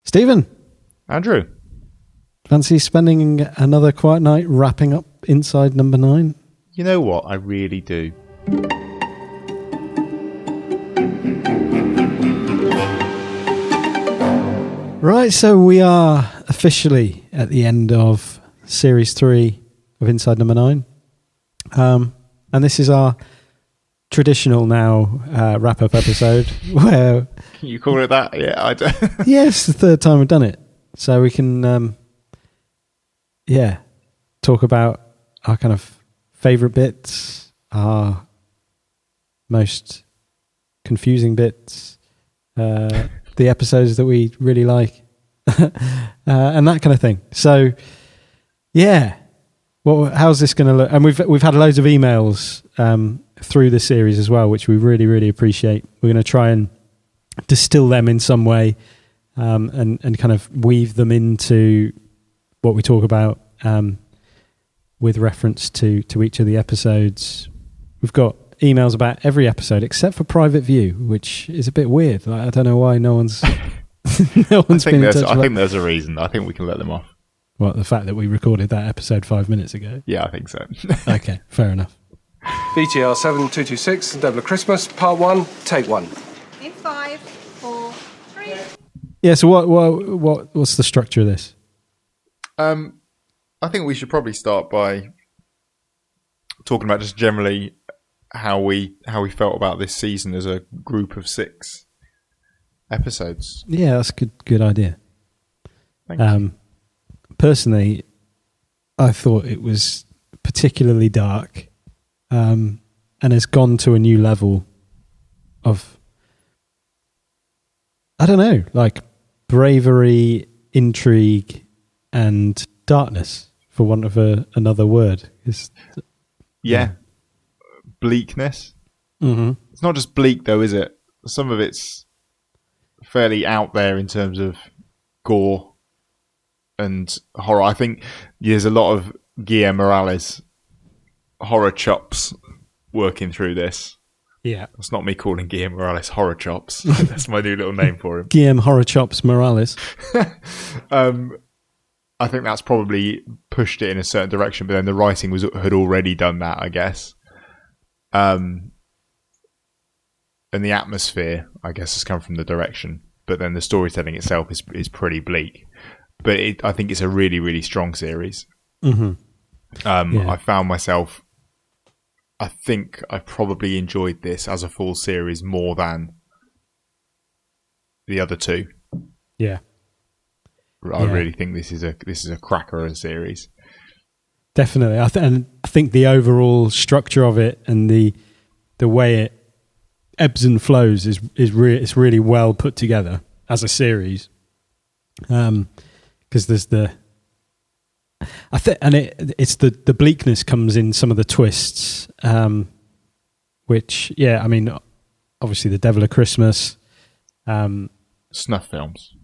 Stephen. Andrew. Fancy spending another quiet night wrapping up Inside number 9? You know what? I really do. Right, so we are officially at the end of Series 3 of Inside number 9. And this is our traditional now wrap-up episode where... You call it that? Yeah, I don't. Yeah, it's the third time we've done it. So we can, talk about our kind of favourite bits, our most confusing bits, the episodes that we really like, and that kind of thing. So, yeah, well, how's this going to look? And we've had loads of emails through the series as well, which we really, really appreciate. We're going to try and distill them in some way, and kind of weave them into what we talk about with reference to each of the episodes. We've got emails about every episode except for Private View, which is a bit weird. Like, I don't know why no one's been in touch. I think there's a reason. I think we can let them off. What, the fact that we recorded that episode 5 minutes ago? Yeah, I think so. Okay, fair enough. VTR 7226, Devil of Christmas, Part 1, Take 1. In 5, 4, 3. Yeah, so what's the structure of this? I think we should probably start by talking about just generally how we felt about this season as a group of 6 episodes. Yeah, that's a good idea. Thank you. Personally, I thought it was particularly dark, and has gone to a new level of, I don't know, like bravery, intrigue, and darkness, for want of another word. Yeah. Bleakness. Mm-hmm. It's not just bleak, though, is it? Some of it's fairly out there in terms of gore and horror. I think there's a lot of Guillermo Morales horror chops working through this. Yeah. It's not me calling Guillermo Morales horror chops. That's my new little name for him. Guillermo Horror Chops Morales. I think that's probably pushed it in a certain direction, but then the writing had already done that, I guess. And the atmosphere, I guess, has come from the direction, but then the storytelling itself is pretty bleak. But I think it's a really, really strong series. Mm-hmm. I found myself, I think I probably enjoyed this as a full series more than the other 2. Yeah. I really think this is a cracker of a series. Definitely. I think the overall structure of it and the way it ebbs and flows is it's really well put together as a series. Because there's it's the bleakness comes in some of the twists, which, yeah, I mean, obviously the Devil of Christmas, Snuff films.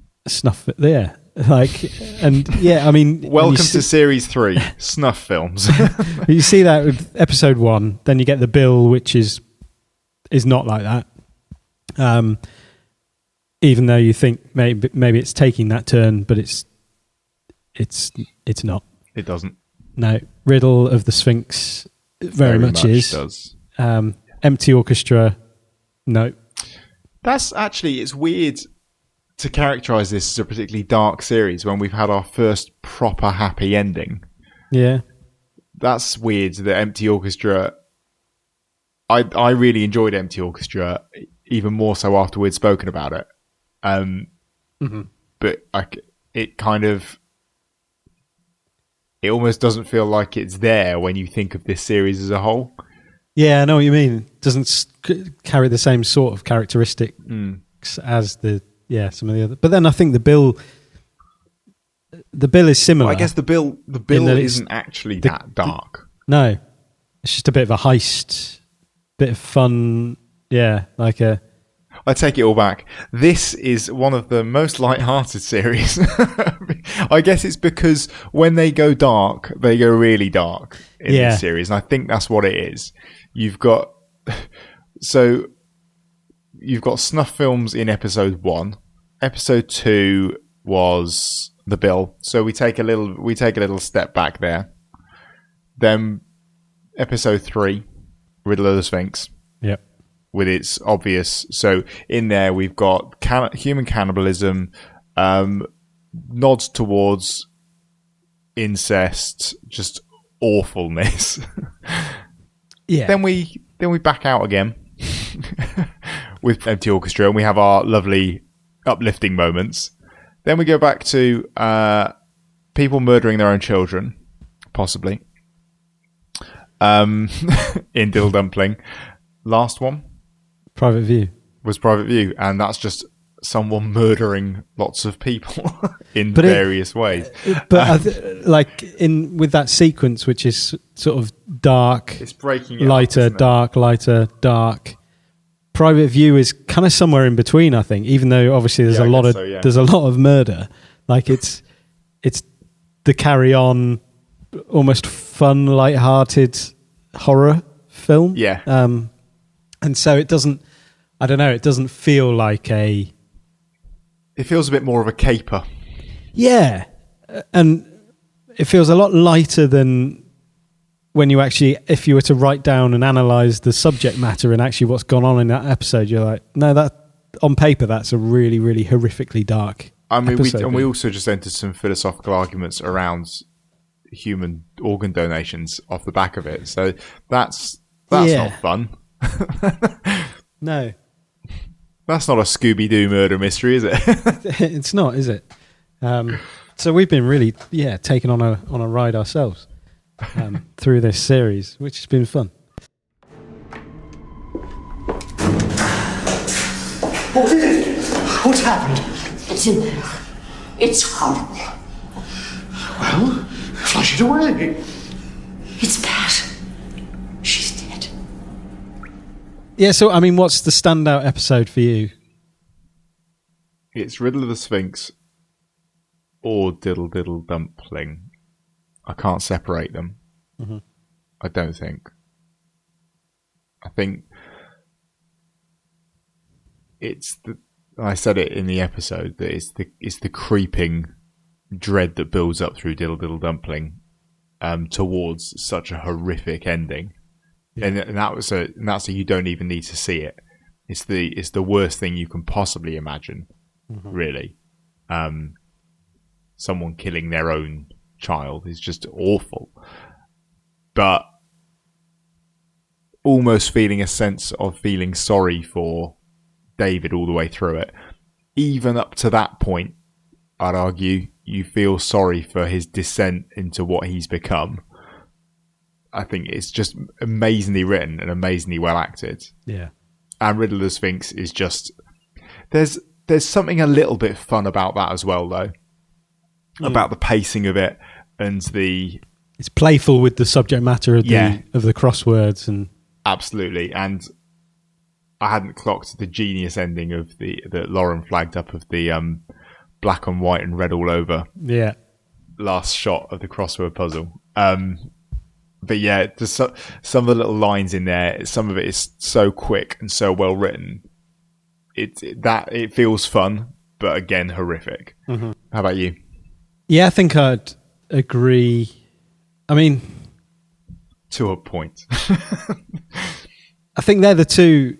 Yeah. Like, and yeah, I mean, welcome to series 3, snuff films. You see that with episode 1, then you get the bill, which is not like that. Even though you think maybe it's taking that turn, but it's not. It doesn't. No, Riddle of the Sphinx very much is. Does. Empty Orchestra, no. That's actually, it's weird to characterize this as a particularly dark series when we've had our first proper happy ending. Yeah. That's weird that Empty Orchestra... I really enjoyed Empty Orchestra, even more so after we'd spoken about it. But it kind of... It almost doesn't feel like it's there when you think of this series as a whole. Yeah, I know what you mean. It doesn't carry the same sort of characteristics as some of the other. But then I think the bill is similar. Well, I guess the bill isn't actually that dark. No, it's just a bit of a heist, bit of fun. Yeah, like a. I take it all back. This is one of the most light-hearted series. I guess it's because when they go dark, they go really dark in this series, and I think that's what it is. You've got snuff films in episode 1. Episode 2 was the bill. So we take a little step back there. Then episode 3, Riddle of the Sphinx. Yep. With its obvious, so in there we've got human cannibalism, nods towards incest, just awfulness. Yeah. Then we back out again with empty orchestra, and we have our lovely uplifting moments. Then we go back to people murdering their own children, possibly. In Dill Dumpling. Last one. Private View. Was Private View, and that's just someone murdering lots of people in various ways. But with that sequence, which is sort of dark, it's breaking lighter, dark, lighter, dark. Private View is kind of somewhere in between, I think. Even though obviously there's there's a lot of murder. Like it's the carry on, almost fun, light-hearted horror film. Yeah. And so it doesn't, I don't know, it doesn't feel like a... It feels a bit more of a caper. Yeah. And it feels a lot lighter than when you actually, if you were to write down and analyse the subject matter and actually what's gone on in that episode, you're like, no, that on paper, that's a really, really horrifically dark episode. We also just entered some philosophical arguments around human organ donations off the back of it. So that's not fun. No. That's not a Scooby-Doo murder mystery, is it? It's not, is it? So we've been really, taken on a ride ourselves through this series, which has been fun. What is it? What's happened? It's in there. It's horrible. Well, flush it away. It's Pat. She's dead. Yeah, so, I mean, what's the standout episode for you? It's Riddle of the Sphinx or Diddle Diddle Dumpling. I can't separate them. Mm-hmm. I don't think. I think it's the... I said it in the episode that it's the creeping dread that builds up through Diddle Diddle Dumpling towards such a horrific ending. Yeah. And that's a you don't even need to see it. It's the worst thing you can possibly imagine, really. Someone killing their own child is just awful. But almost feeling a sense of feeling sorry for David all the way through it. Even up to that point, I'd argue, you feel sorry for his descent into what he's become. I think it's just amazingly written and amazingly well acted. Yeah. And Riddle of the Sphinx is just... There's something a little bit fun about that as well, though. About the pacing of it and the... It's playful with the subject matter of the crosswords and... Absolutely. And I hadn't clocked the genius ending of that Lauren flagged up of the black and white and red all over. Yeah. Last shot of the crossword puzzle. But yeah, there's some of the little lines in there. Some of it is so quick and so well written. It feels fun, but again, horrific. Mm-hmm. How about you? Yeah, I think I'd agree. I mean, to a point. I think they're the two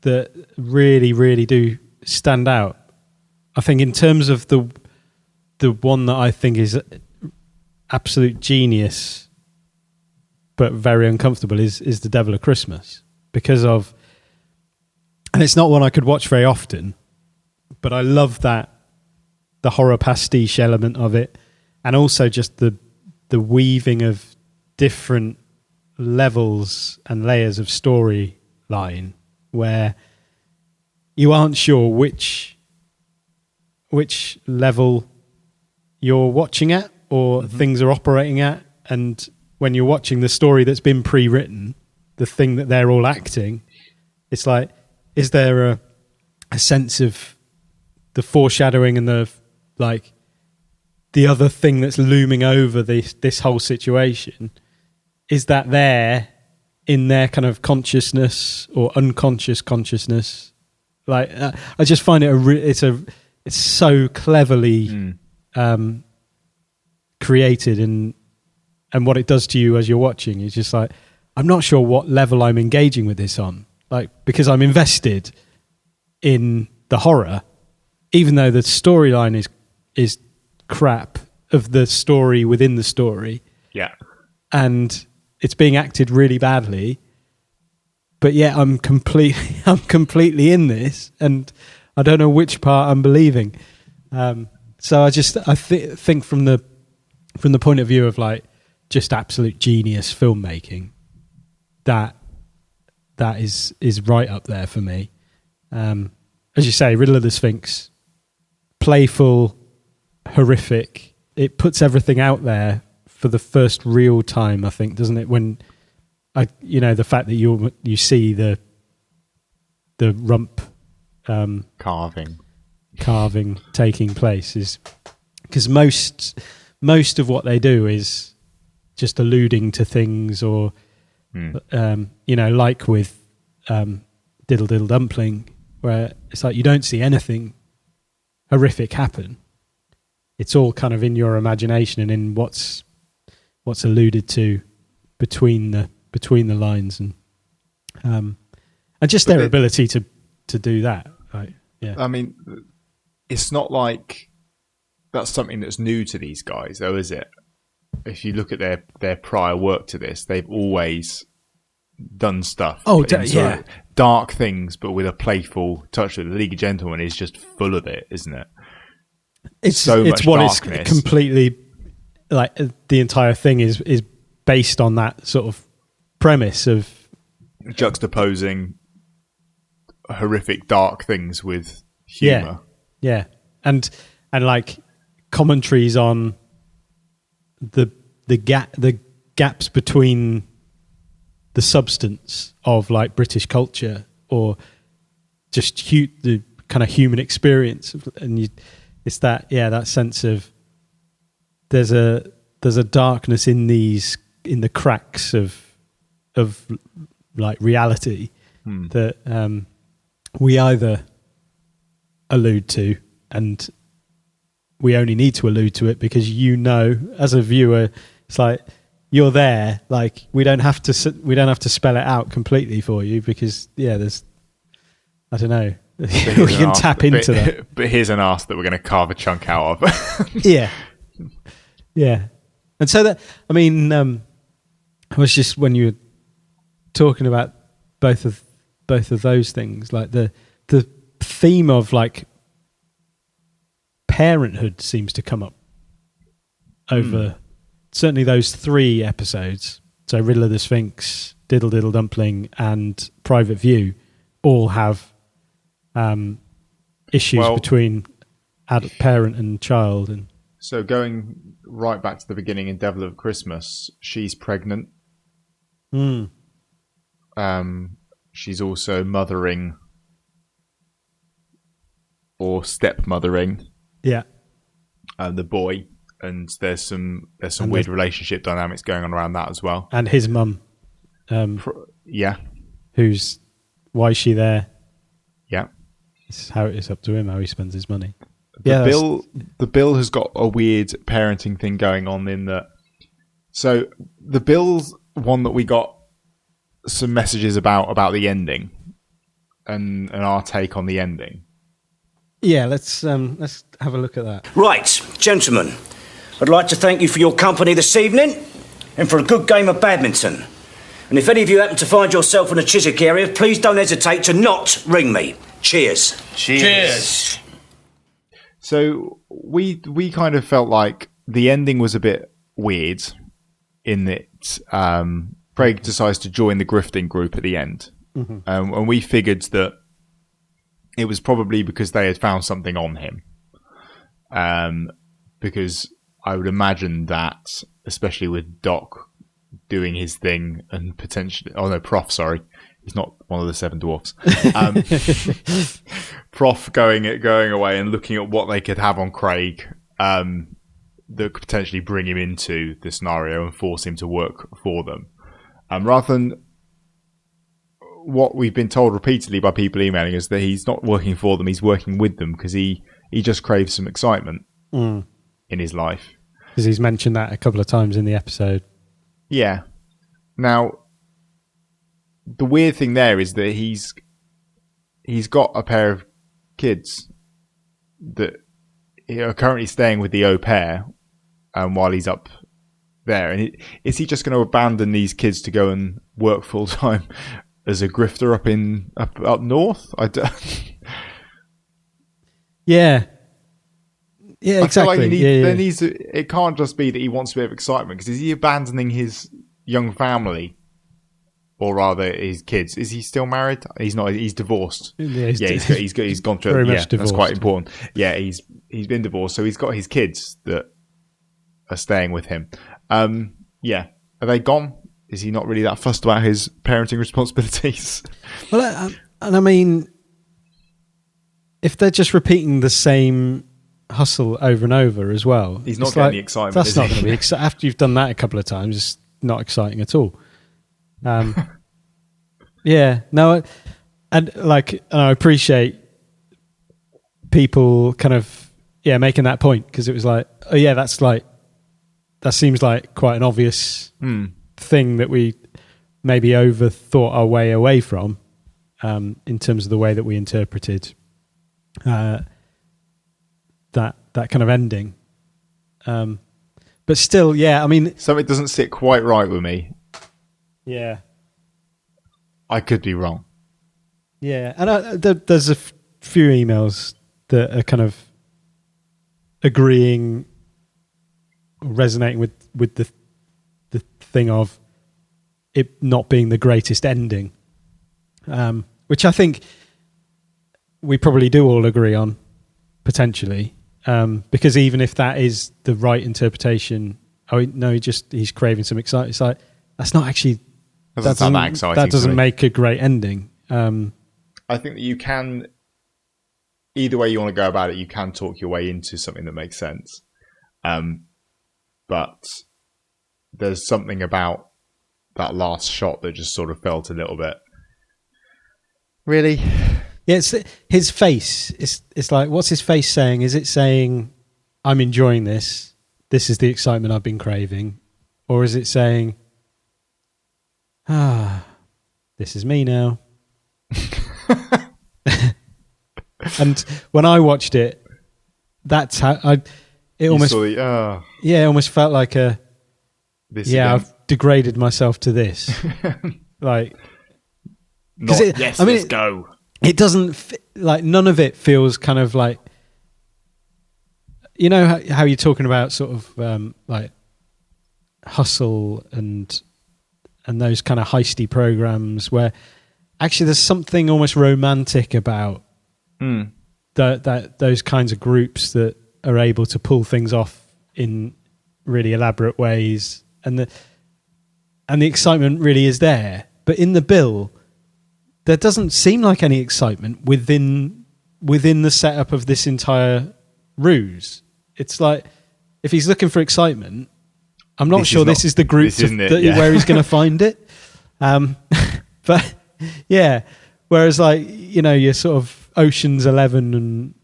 that really, really do stand out. I think in terms of the one that I think is absolute genius, but very uncomfortable is The Devil of Christmas, because of, and it's not one I could watch very often, but I love that the horror pastiche element of it, and also just the weaving of different levels and layers of storyline where you aren't sure which level you're watching at or things are operating at, and when you're watching the story that's been pre-written, the thing that they're all acting, it's like, is there a sense of the foreshadowing and the other thing that's looming over this whole situation? Is that there in their kind of consciousness or unconscious consciousness? I just find it's it's so cleverly created, and what it does to you as you're watching is just like, I'm not sure what level I'm engaging with this on, like, because I'm invested in the horror, even though the storyline is crap of the story within the story. Yeah. And it's being acted really badly, but yet I'm completely in this, and I don't know which part I'm believing. So I think from the point of view of like just absolute genius filmmaking, that is right up there for me. As you say, Riddle of the Sphinx, playful, horrific. It puts everything out there for the first real time, I think, doesn't it? When the fact that you see the rump carving taking place is because most of what they do is just alluding to things, or like with Diddle Diddle Dumpling, where it's like you don't see anything horrific happen. It's all kind of in your imagination and in what's alluded to between the lines, and just their ability to do that. Right? Yeah. I mean, it's not like that's something that's new to these guys, though, is it? If you look at their prior work to this, they've always done stuff. Yeah. Dark things, but with a playful touch. The League of Gentlemen is just full of it, isn't it? It's much what darkness. It's completely, like, the entire thing is based on that sort of premise of juxtaposing horrific dark things with humor. Yeah. And like commentaries on the gaps between the substance of like British culture, or just the kind of human experience, and it's that sense of there's a darkness in the cracks of like reality that we either allude to, and we only need to allude to it because as a viewer, it's like you're there. Like we don't have to spell it out completely for you, because there's, I don't know, we can tap into that. But here's an arse that we're going to carve a chunk out of. Yeah. And so that, I mean, I was just, when you were talking about both of those things, like the theme of like parenthood seems to come up over certainly those 3 episodes. So Riddle of the Sphinx, Diddle Diddle Dumpling, and Private View all have issues between parent and child. And so going right back to the beginning in Devil of Christmas, she's pregnant. She's also mothering or stepmothering the boy, and there's some weird relationship dynamics going on around that as well. And his mum, why is she there? Yeah, it's up to him how he spends his money. The Bill has got a weird parenting thing going on in that. So the Bill's one that we got some messages about the ending and our take on the ending. Yeah, let's have a look at that. Right, gentlemen, I'd like to thank you for your company this evening and for a good game of badminton. And if any of you happen to find yourself in the Chiswick area, please don't hesitate to not ring me. Cheers. Cheers. So we kind of felt like the ending was a bit weird in that Craig decides to join the grifting group at the end. Mm-hmm. And we figured that it was probably because they had found something on him. Because I would imagine that, especially with Doc doing his thing and potentially... Oh, no, Prof, sorry. He's not one of the 7 dwarfs. Prof going away and looking at what they could have on Craig that could potentially bring him into the scenario and force him to work for them. Rather than what we've been told repeatedly by people emailing us, that he's not working for them, he's working with them, because he He just craves some excitement Mm. in his life. Because he's mentioned that a couple of times in the episode. Yeah. Now, the weird thing there is that he's got a pair of kids that are currently staying with the au pair while he's up there. And is he just going to abandon these kids to go and work full time as a grifter up north? Yeah. Yeah, I exactly. feel like it can't just be that he wants a bit of excitement, because is he abandoning his young family, or rather his kids? Is he still married? He's not. He's divorced. Yeah, he's gone through. Very Yeah, much divorced. that's quite important. Yeah, he's been divorced, so he's got his kids that are staying with him. Yeah, are they gone? Is he not really that fussed about his parenting responsibilities? Well, and I mean, if they're just repeating the same hustle over and over as well, he's not getting the excitement. That's not going to be after you've done that a couple of times. It's not exciting at all. Yeah, no, and I appreciate people kind of making that point, because it was like, oh yeah, that seems like quite an obvious thing that we maybe overthought our way away from, in terms of the way that we interpreted that kind of ending. But still, yeah, I mean, something doesn't sit quite right with me. Yeah, I could be wrong. Yeah, and there's a few emails that are kind of agreeing, resonating with the thing of it not being the greatest ending, which I think we probably do all agree on, potentially, because even if that is the right interpretation, oh no, he's craving some excitement. It's like, that's not actually that doesn't make a great ending. I think that you can, either way you want to go about it, you can talk your way into something that makes sense. But there's something about that last shot that just sort of felt a little bit. Really? Yeah, it's his face. It's like, what's his face saying? Is it saying, I'm enjoying this, this is the excitement I've been craving? Or is it saying, this is me now? And when I watched it, that's how it almost felt like I've degraded myself to this. Like, let's go. It doesn't like, none of it feels kind of like, you know how you're talking about sort of like hustle and those kind of heisty programs where actually there's something almost romantic about those kinds of groups that are able to pull things off in really elaborate ways, and the excitement really is there. But in the bill, there doesn't seem like any excitement within the setup of this entire ruse. It's like, if he's looking for excitement, I'm not sure this is the group where he's going to find it. But yeah, whereas like, you know, your sort of Ocean's 11 and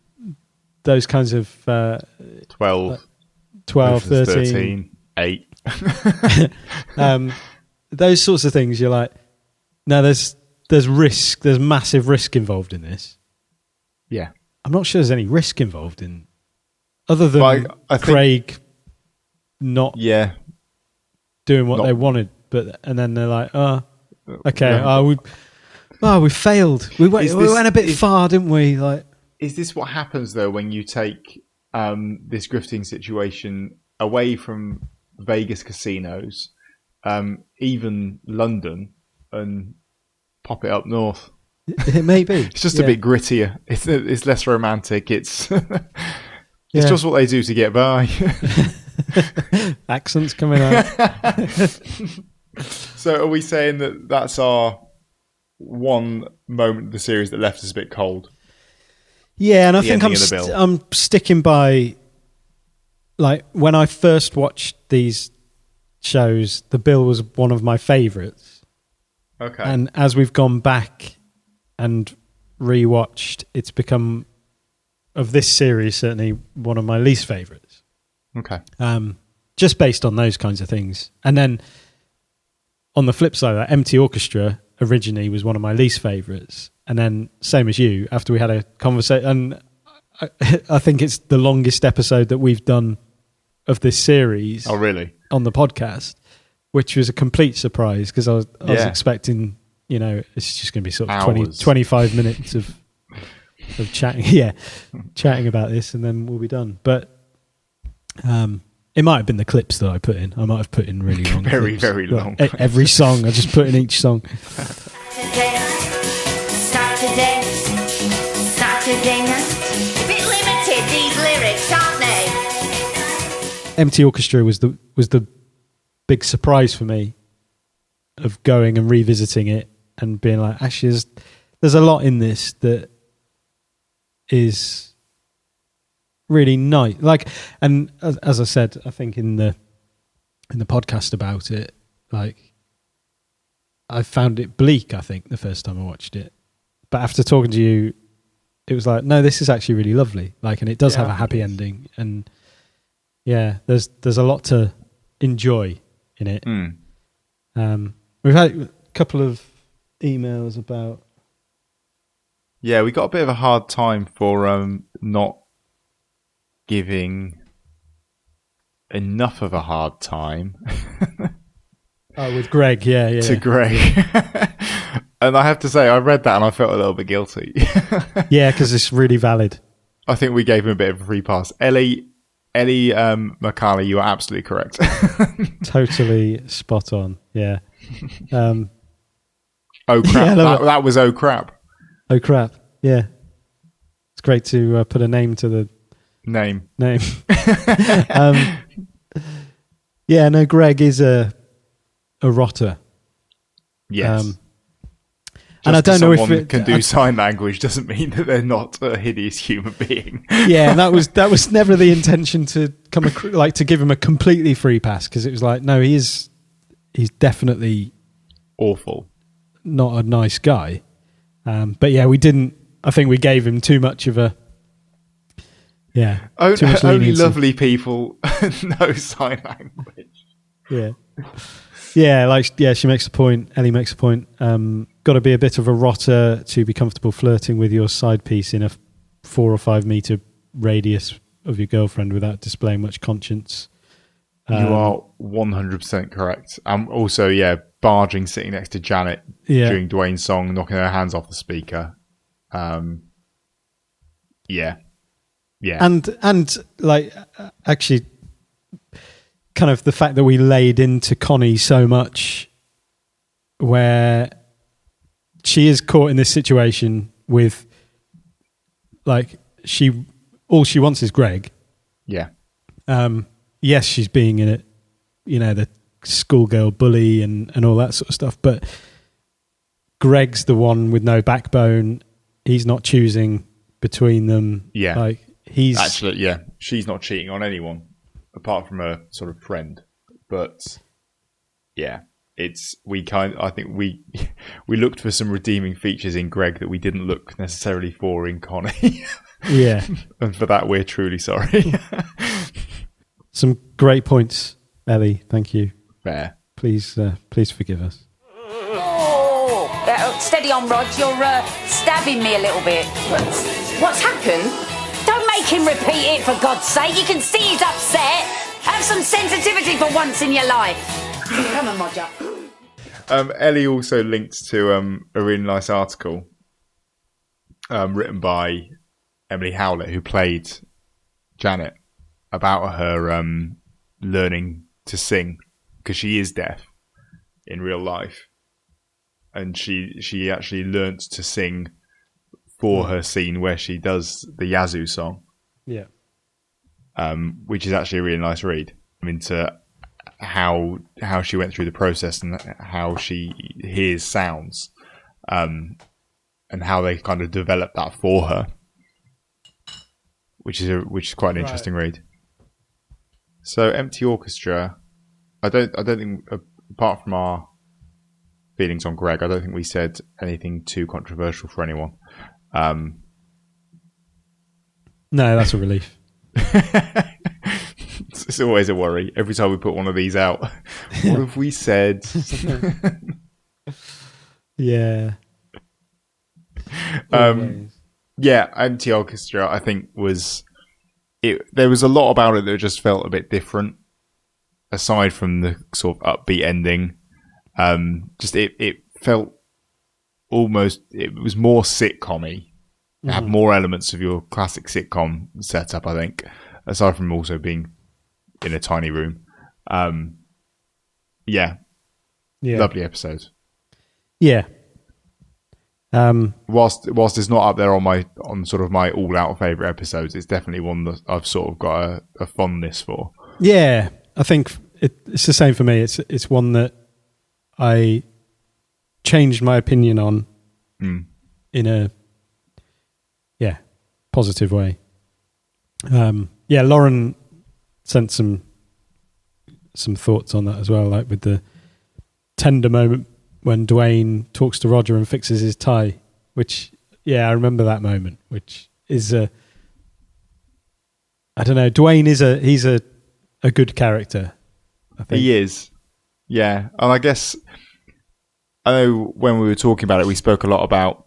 those kinds of 12, 13, 8. Those sorts of things, you're like, no, there's risk, there's massive risk involved in this. Yeah. I'm not sure there's any risk involved in, other than I think Craig not doing what they wanted, and then they're like, we failed. We went a bit far, didn't we? Like, is this what happens though when you take this grifting situation away from Vegas casinos, even London, and pop it up north? It may be. It's just a bit grittier. It's less romantic. It's it's just what they do to get by. Accents coming out. So are we saying that that's our one moment of the series that left us a bit cold? Yeah, and I think I'm sticking by, like, when I first watched these shows, The Bill was one of my favourites. Okay. And as we've gone back and rewatched, it's become of this series, certainly one of my least favourites. Okay. Just based on those kinds of things. And then on the flip side, that Empty Orchestra originally was one of my least favourites. And then, same as you, after we had a conversation, and I think it's the longest episode that we've done of this series. Oh, really? On the podcast, which was a complete surprise because I was expecting, it's just going to be sort of 25 minutes of chatting. Yeah, chatting about this, and then we'll be done. But it might have been the clips that I put in. I might have put in really long very, clips. very long. Every song, I just put in each song. Saturday night. A bit limited, these lyrics, aren't they? Empty Orchestra was the big surprise for me of going and revisiting it and being like, actually, there's a lot in this that is really nice. Like, and as I said, I think in the podcast about it, like, I found it bleak, I think, the first time I watched it. But after talking to you, it was like, no, this is actually really lovely. Like, and it does have a happy ending. And yeah, there's a lot to enjoy in it. We've had a couple of emails about... Yeah, we got a bit of a hard time for not giving enough of a hard time. With Greg, yeah. To Greg. And I have to say, I read that and I felt a little bit guilty. Yeah, because it's really valid. I think we gave him a bit of a free pass. Ellie McCarley, you are absolutely correct. Totally spot on, yeah. Oh, crap. Yeah, that was oh, crap. Oh, crap, yeah. It's great to put a name to the... Name. Yeah, no, Greg is a rotter. Yes. And I don't know if it can do sign language doesn't mean that they're not a hideous human being. Yeah, and that was never the intention to to give him a completely free pass, because it was like, no, he's definitely awful, not a nice guy. But yeah, we didn't. I think we gave him too much of a. Yeah, too much only leniency. lovely people know sign language. Yeah. Yeah, she makes a point. Ellie makes a point. Got to be a bit of a rotter to be comfortable flirting with your side piece in a 4 or 5 meter radius of your girlfriend without displaying much conscience. You are 100% correct. Also, barging, sitting next to Janet during Dwayne's song, knocking her hands off the speaker. Yeah. And actually, kind of the fact that we laid into Connie so much, where she is caught in this situation with, all she wants is Greg. Yeah. Yes, she's being in it, the schoolgirl bully and all that sort of stuff. But Greg's the one with no backbone. He's not choosing between them. Yeah. He's actually, she's not cheating on anyone apart from a sort of friend. But yeah, I think we looked for some redeeming features in Greg that we didn't look necessarily for in Connie. Yeah. And for that, we're truly sorry. Some great points, Ellie. Thank you. Fair. Please forgive us. Oh, steady on, Rod. You're stabbing me a little bit. What's happened? Don't make him repeat it, for God's sake. You can see he's upset. Have some sensitivity for once in your life. Come on, Roger. Ellie also linked to a really nice article written by Emily Howlett, who played Janet, about her learning to sing, because she is deaf in real life, and she actually learnt to sing for her scene where she does the Yazoo song. Yeah. Which is actually a really nice read into how she went through the process and how she hears sounds, and how they kind of developed that for her, which is quite an interesting read. So, Empty Orchestra, I don't think, apart from our feelings on Greg, I don't think we said anything too controversial for anyone. No, that's a relief. It's always a worry every time we put one of these out. What have we said? Yeah. Yeah, Anti-Orchestra, I think there was a lot about it that just felt a bit different, aside from the sort of upbeat ending. Just it felt almost, it was more sitcom-y. It had more elements of your classic sitcom setup, I think, aside from also being in a tiny room. Yeah. Lovely episode. Yeah. Whilst it's not up there on sort of my all-out favourite episodes, it's definitely one that I've sort of got a fondness for. Yeah, I think it's the same for me. It's one that I changed my opinion on in a positive way. Lauren sent some thoughts on that as well, like with the tender moment when Dwayne talks to Roger and fixes his tie, which, I remember that moment, which is I don't know, Dwayne he's a good character, I think. He is. Yeah. And I guess, I know when we were talking about it, we spoke a lot about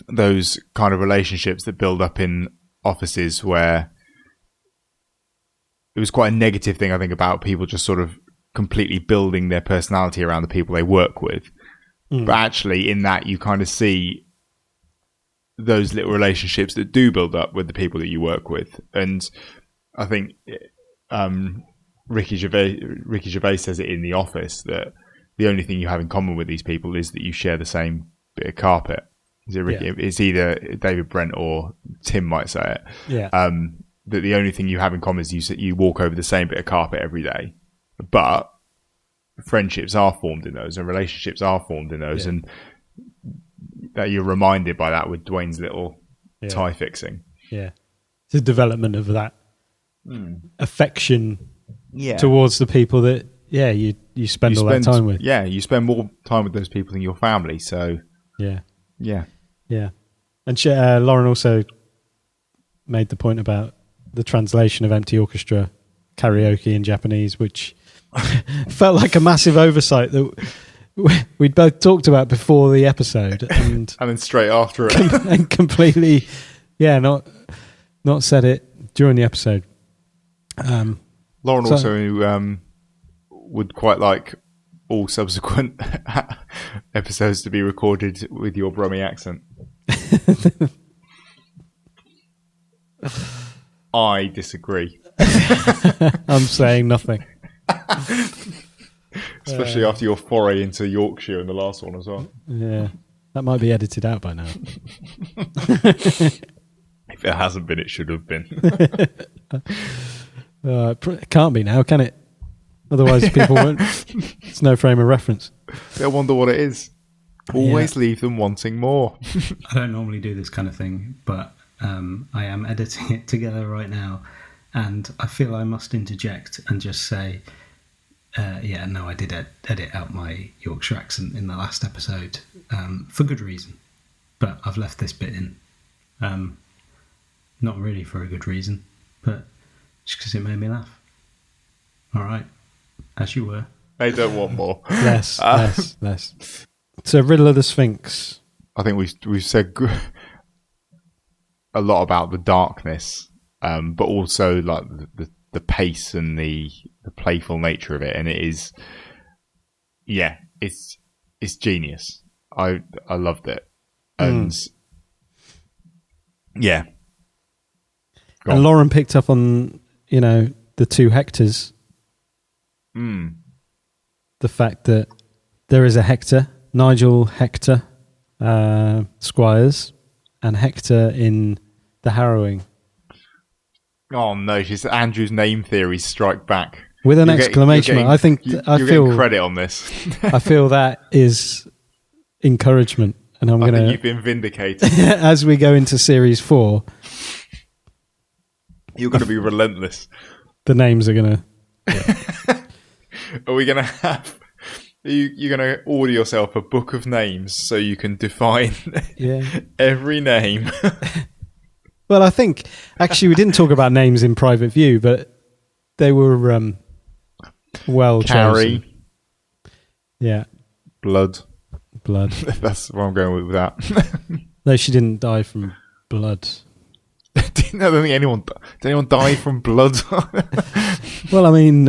those kind of relationships that build up in offices where it was quite a negative thing, I think, about people just sort of completely building their personality around the people they work with. But actually in that you kind of see those little relationships that do build up with the people that you work with. And I think Ricky Gervais says it in The Office, that the only thing you have in common with these people is that you share the same bit of carpet. Is it Ricky? Yeah. It's either David Brent or Tim might say it. Yeah. That the only thing you have in common is you walk over the same bit of carpet every day. But friendships are formed in those, and relationships are formed in those, and that you're reminded by that with Dwayne's little tie fixing. Yeah, it's a development of that affection towards the people that you spend that time with. Yeah, you spend more time with those people than your family. So yeah. And Lauren also made the point about the translation of Empty Orchestra karaoke in Japanese, which felt like a massive oversight that we'd both talked about before the episode, and then straight after it, and completely, not said it during the episode. Lauren also would quite like all subsequent episodes to be recorded with your Brummie accent. I disagree. I'm saying nothing. Especially after your foray into Yorkshire in the last one as well. Yeah, that might be edited out by now. If it hasn't been, it should have been. It can't be now, can it? Otherwise people won't. It's no frame of reference. They'll wonder what it is. Always leave them wanting more. I don't normally do this kind of thing, but I am editing it together right now, and I feel I must interject and just say, I did edit out my Yorkshire accent in the last episode for good reason, but I've left this bit in. Not really for a good reason, but just because it made me laugh. All right, as you were. They don't want more. Less. So, Riddle of the Sphinx. I think we've said a lot about the darkness, but also like the pace and the playful nature of it, and it is, it's genius. I loved it, and and Lauren picked up on the two Hectors. The fact that there is a Hector, Nigel Hector Squires, and Hector in The Harrowing. Oh no, she's Andrew's name theory strike back with an exclamation mark. I think I feel getting credit on this. I feel that is encouragement, and I think you've been vindicated. As we go into series 4, you're going to be relentless. The names are going to. Are we going to have? You're going to order yourself a book of names so you can define every name. Well, I think actually we didn't talk about names in Private View, but they were well Carrie. chosen. Yeah. Blood. That's where I'm going with that. No, she didn't die from blood. I don't think anyone. Did anyone die from blood? Well, I mean,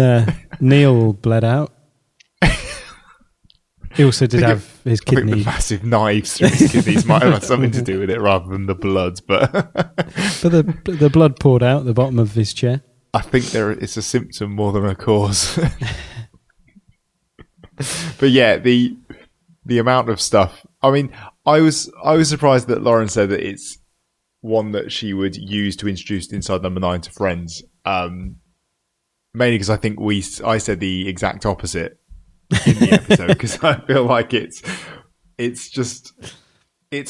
Neil bled out. He also did have his I think kidney. the massive knives through his kidneys might have had something to do with it rather than the blood. But the blood poured out the bottom of his chair. I think it's a symptom more than a cause. But yeah, the amount of stuff. I mean, I was surprised that Lauren said that it's one that she would use to introduce Inside Number 9 to friends. Mainly because I think I said the exact opposite in the episode, because I feel like it's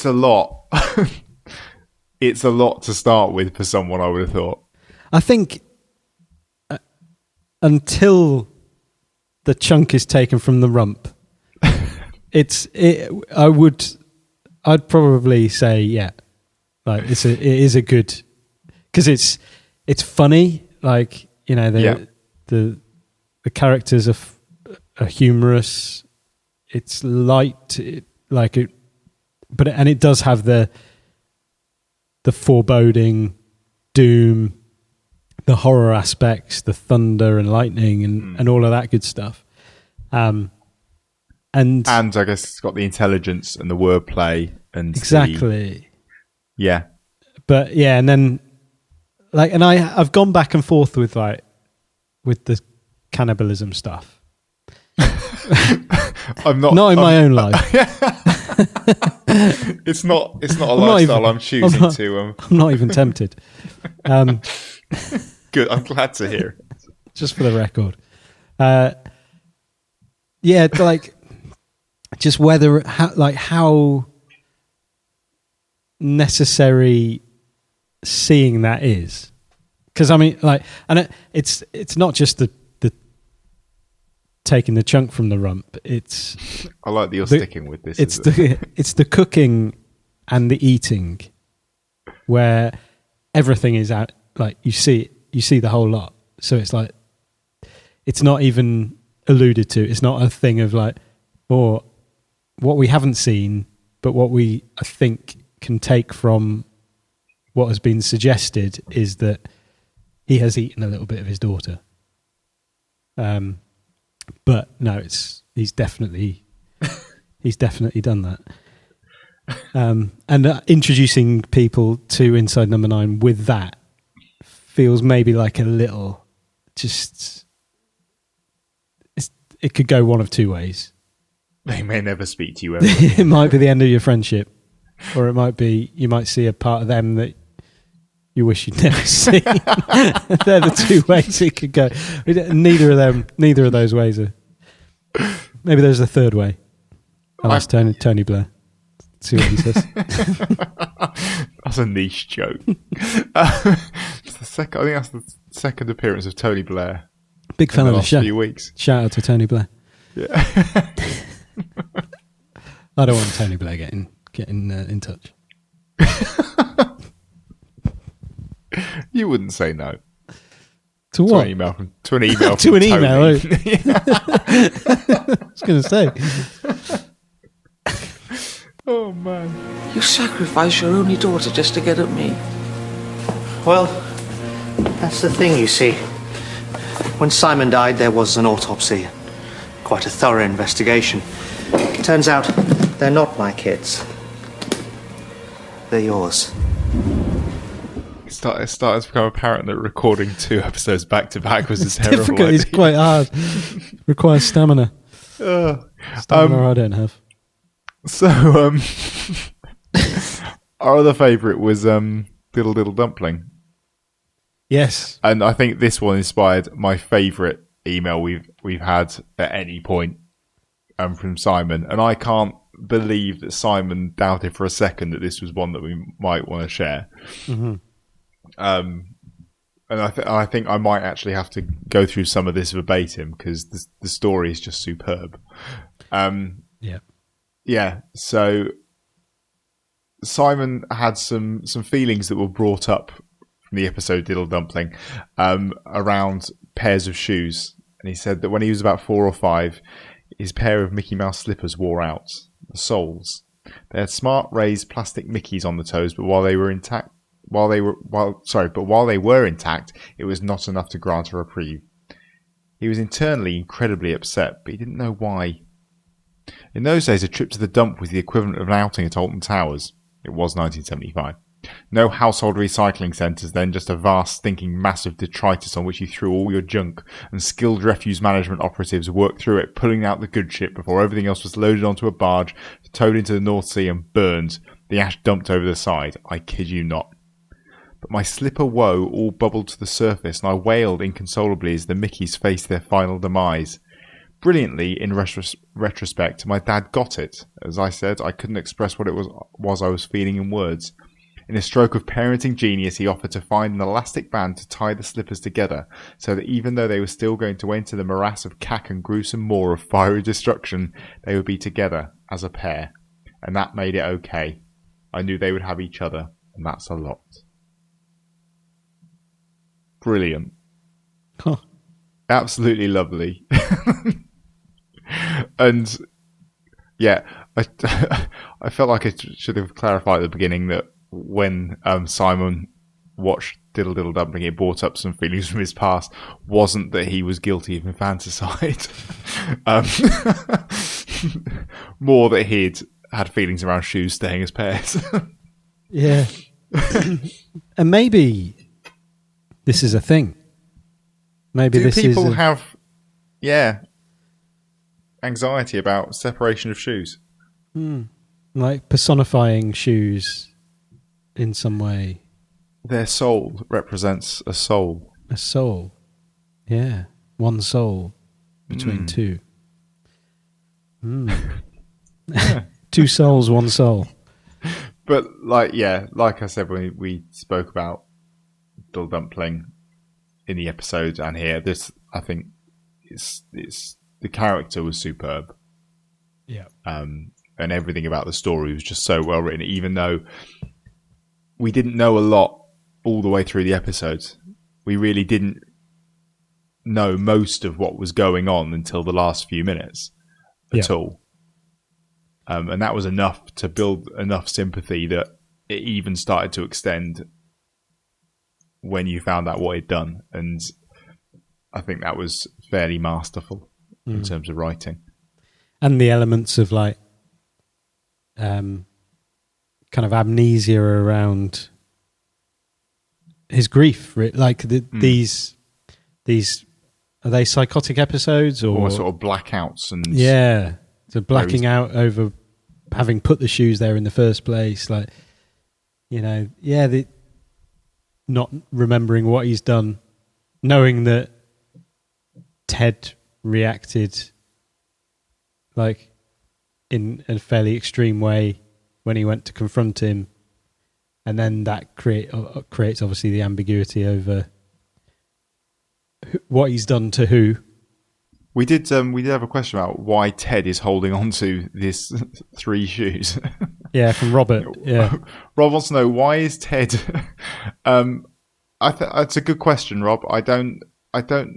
a lot. It's a lot to start with for someone, I would have thought. I think until the chunk is taken from the rump, I'd probably say, yeah, like it is a good, because it's funny, like, you know, the characters are humorous, it's light, but it does have the foreboding, doom, the horror aspects, the thunder and lightning and all of that good stuff. And I guess it's got the intelligence and the wordplay and exactly. Yeah. But yeah, and then and I've gone back and forth with the cannibalism stuff. I'm not in my own life. It's not a lifestyle I'm choosing to. I'm not even tempted. Good. I'm glad to hear it. Just for the record. Yeah, like just how necessary seeing that is. Because I mean, it's not just the taking the chunk from the rump. I like that you're sticking with this. It's the cooking and the eating, where everything is out. Like you see the whole lot. So it's like it's not even alluded to. It's not a thing of or what we haven't seen, but what I think can take from what has been suggested is that he has eaten a little bit of his daughter. But no, he's definitely done that. And introducing people to Inside Number 9 with that feels maybe like a little it could go one of two ways. They may never speak to you ever. It might be the end of your friendship, or it might be you might see a part of them that you wish you'd never seen. They're the two ways it could go. Neither of those ways are. Maybe there's a third way. I'll ask Tony Blair. See what he says. That's a niche joke. I think that's the second appearance of Tony Blair. Big fan of the show. Few weeks. Shout out to Tony Blair. Yeah. I don't want Tony Blair getting in touch. You wouldn't say no. To what? To an email from to an Tony. email. I was going to say. Oh man! You sacrifice your only daughter just to get at me. Well, that's the thing, you see. When Simon died, there was an autopsy. Quite a thorough investigation. Turns out they're not my kids. They're yours. It started to become apparent that recording 2 episodes back to back was a terrible difficult. idea. It's quite hard. Requires stamina. Stamina I don't have. So, our other favourite was Diddle Diddle Dumpling. Yes, and I think this one inspired my favourite email we've had at any point from Simon, and I can't believe that Simon doubted for a second that this was one that we might want to share. Mm-hmm. And I think I might actually have to go through some of this verbatim because the story is just superb. Yeah. So Simon had some feelings that were brought up from the episode Diddle Dumpling around pairs of shoes. And he said that when he was about 4 or 5, his pair of Mickey Mouse slippers wore out, the soles. They had smart raised plastic Mickeys on the toes, but while they were intact, it was not enough to grant a reprieve. He was internally incredibly upset, but he didn't know why. In those days, a trip to the dump was the equivalent of an outing at Alton Towers. It was 1975. No household recycling centres then, just a vast, stinking mass of detritus on which you threw all your junk, and skilled refuse management operatives worked through it, pulling out the good shit before everything else was loaded onto a barge, towed into the North Sea and burned, the ash dumped over the side. I kid you not. But my slipper woe all bubbled to the surface, and I wailed inconsolably as the Mickeys faced their final demise. Brilliantly, in retrospect, my dad got it. As I said, I couldn't express what it was I was feeling in words. In a stroke of parenting genius, he offered to find an elastic band to tie the slippers together, so that even though they were still going to enter the morass of cack and gruesome moor of fiery destruction, they would be together, as a pair. And that made it okay. I knew they would have each other, and that's a lot. Brilliant. Huh. Absolutely lovely. And, yeah, I felt like I should have clarified at the beginning that when Simon watched Diddle Diddle Dumpling, it brought up some feelings from his past. Wasn't that he was guilty of infanticide. More that he'd had feelings around shoes staying as pairs. Yeah. And maybe this is a thing. Maybe Do this people is have, anxiety about separation of shoes? like personifying shoes in some way. Their soul represents a soul. A soul. Yeah. One soul between two. Yeah. 2 souls, 1 soul. But like I said when we spoke about Diddle Dumpling in the episode and here, this I think it's the character was superb. Yeah. And everything about the story was just so well written, even though we didn't know a lot all the way through the episodes. We really didn't know most of what was going on until the last few minutes at all. And that was enough to build enough sympathy that it even started to extend when you found out what he'd done. And I think that was fairly masterful in terms of writing. And the elements of like kind of amnesia around his grief, like these are they psychotic episodes or sort of blackouts and so blacking out over having put the shoes there in the first place, like not remembering what he's done, knowing that Ted reacted like in a fairly extreme way when he went to confront him, and then that creates obviously the ambiguity over what he's done to who. We did have a question about why Ted is holding on to this 3 shoes. Yeah, from Robert. Yeah, Rob wants to know, why is Ted? That's a good question, Rob. I don't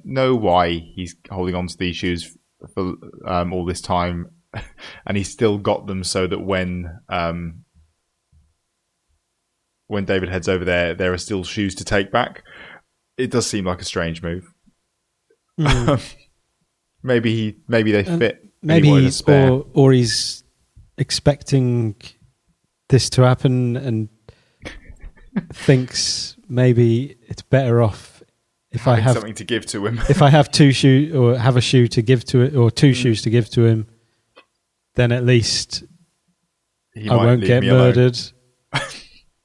know why he's holding on to these shoes for all this time, and he's still got them so that when David heads over there are still shoes to take back. It does seem like a strange move. Maybe they fit. Maybe or he's expecting this to happen and thinks maybe it's better off if I have something to give to him. If I have 2 shoes or have a shoe to give to it, or 2 shoes to give to him, then at least I won't get murdered.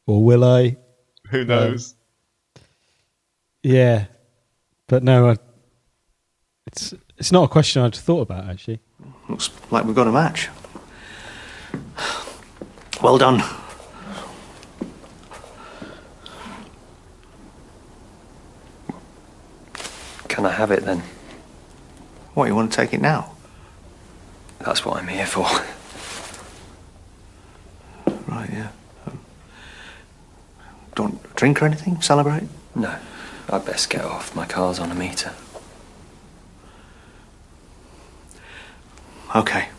Or will I? Who knows? Yeah, but no, it's not a question I'd thought about, actually. Looks like we've got a match. Well done. Can I have it then? What, you want to take it now? That's what I'm here for. Right, yeah. drink or anything? Celebrate? No, I'd best get off. My car's on a meter. Okay.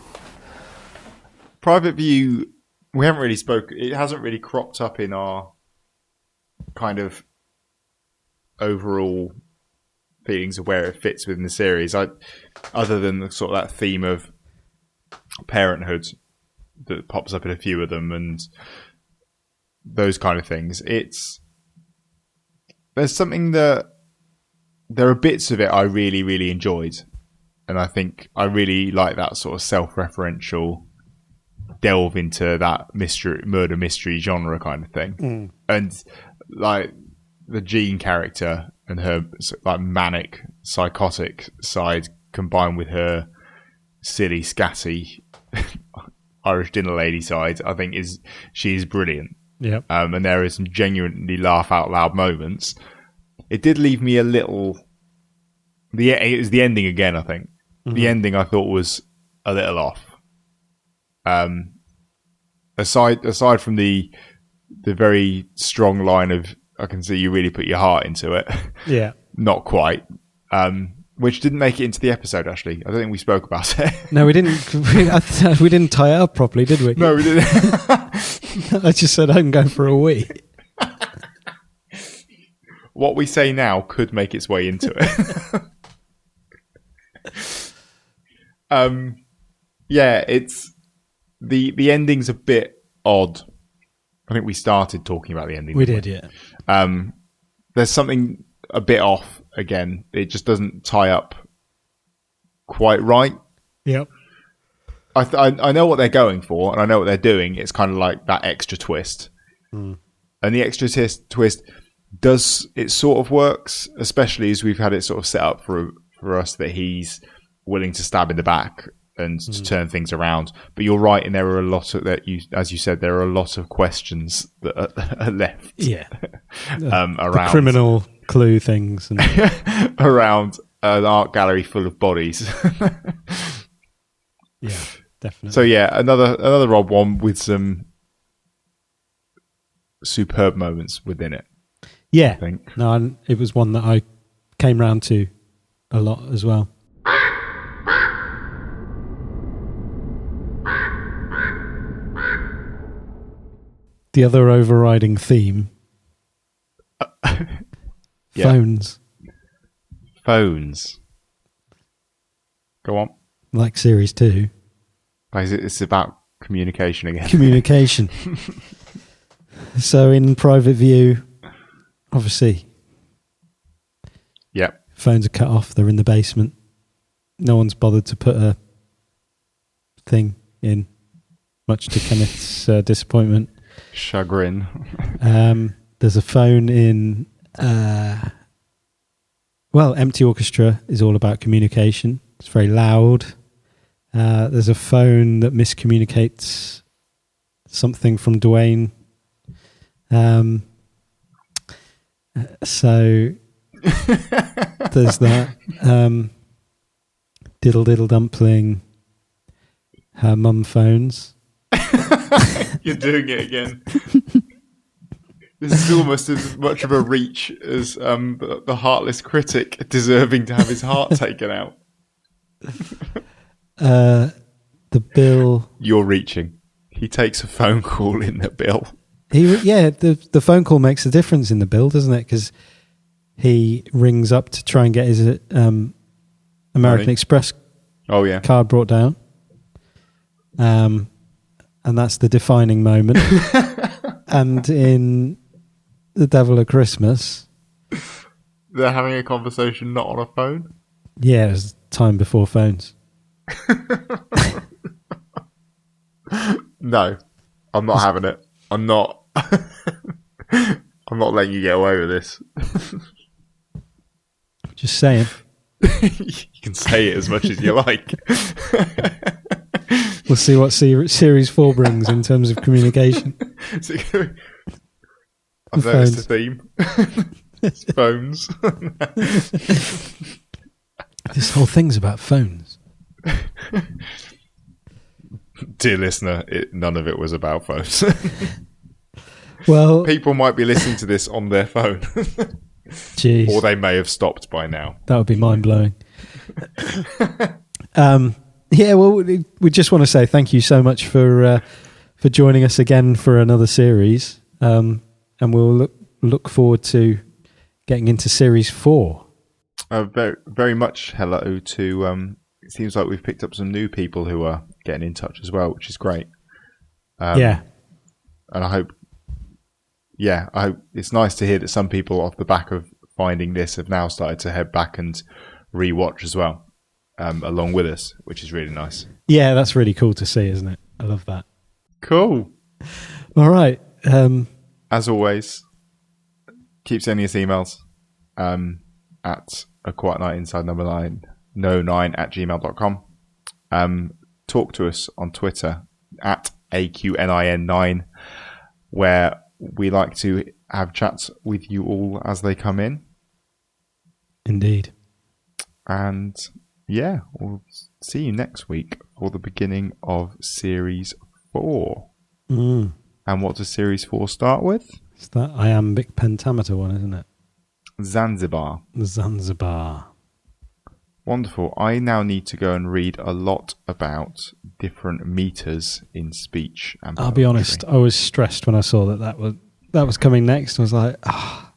Private View, we haven't really spoken. It hasn't really cropped up in our kind of overall feelings of where it fits within the series. Other than the sort of that theme of parenthood that pops up in a few of them and those kind of things. There's something that there are bits of it I really, really enjoyed. And I think I really like that sort of self-referential delve into that murder mystery genre kind of thing. And like the Jean character and her like manic, psychotic side combined with her silly, scatty Irish dinner lady side, I think she's brilliant. Yeah. And there is some genuinely laugh out loud moments. It did leave me a little. It was the ending again. I think the ending I thought was a little off. Aside from the very strong line of I can see you really put your heart into it. Yeah. Not quite. Which didn't make it into the episode. Actually, I don't think we spoke about it. No, we didn't. We didn't tie it up properly, did we? No, we didn't. I just said I'm going for a wee. What we say now could make its way into it. Yeah, it's the ending's a bit odd. I think we started talking about the ending. We did, yeah. There's something a bit off again. It just doesn't tie up quite right. Yep. I know what they're going for, and I know what they're doing. It's kind of like that extra twist. And the extra twist sort of works, especially as we've had it sort of set up for us that he's willing to stab in the back and to turn things around. But you're right, and there are a lot of as you said, there are a lot of questions that are left. Yeah. Around the criminal clue things and around an art gallery full of bodies. Yeah, definitely. So yeah, another odd one with some superb moments within it. Yeah, I think. No, it was one that I came round to a lot as well. The other overriding theme, phones. Phones. Go on. Like Series 2. It's about communication again. Communication. So in Private View, obviously, yep, phones are cut off. They're in the basement. No one's bothered to put a thing in, much to Kenneth's disappointment. Chagrin. There's a phone in... Empty Orchestra is all about communication. It's very loud. There's a phone that miscommunicates something from Dwayne. So there's that. Diddle Diddle Dumpling. Her mum phones. You're doing it again. This is almost as much of a reach as the heartless critic deserving to have his heart taken out. The bill. You're reaching. He takes a phone call in the bill. The phone call makes a difference in the bill, doesn't it? Because he rings up to try and get his American Express card brought down. And that's the defining moment. And in The Devil of Christmas, they're having a conversation not on a phone? Yeah, it was time before phones. No, I'm not having it. I'm not. I'm not letting you get away with this. Just saying. You can say it as much as you like. We'll see what Series 4 brings in terms of communication. I've noticed the theme. It's phones. This whole thing's about phones. Dear listener, none of it was about phones. Well, people might be listening to this on their phone. Jeez. Or they may have stopped by now. That would be mind-blowing. Yeah, well, we just want to say thank you so much for joining us again for another series. And we'll look forward to getting into series 4. Very, very much hello to... it seems like we've picked up some new people who are getting in touch as well, which is great. Yeah. And I hope it's nice to hear that some people off the back of finding this have now started to head back and re-watch as well, along with us, which is really nice. Yeah, that's really cool to see, isn't it? I love that. Cool. All right. As always, keep sending us emails at aquietnightinside9@gmail.com. Talk to us on Twitter at AQNIN9, where we like to have chats with you all as they come in. Indeed. And yeah, we'll see you next week for the beginning of Series 4. Mm. And what does Series 4 start with? It's that iambic pentameter one, isn't it? Zanzibar. Wonderful. I now need to go and read a lot about different meters in speech and poetry. I'll be honest, I was stressed when I saw that was coming next. I was like, I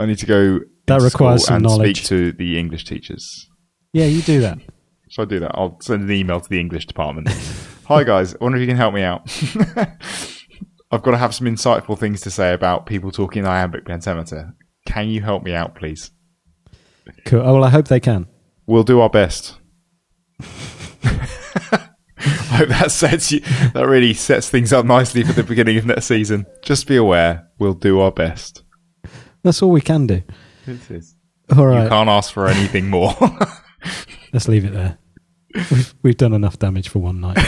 need to go that requires some and knowledge. Speak to the English teachers. Yeah, you do that. Shall I do that? I'll send an email to the English department. Hi guys, I wonder if you can help me out. I've got to have some insightful things to say about people talking iambic pentameter. Can you help me out, please? Cool. Oh, well, I hope they can. We'll do our best. I hope that really sets things up nicely for the beginning of next season. Just be aware, we'll do our best. That's all we can do. It is. All right. You can't ask for anything more. Let's leave it there. We've done enough damage for one night.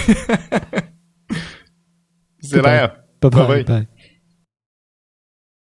See you later. Bye-bye. Bye.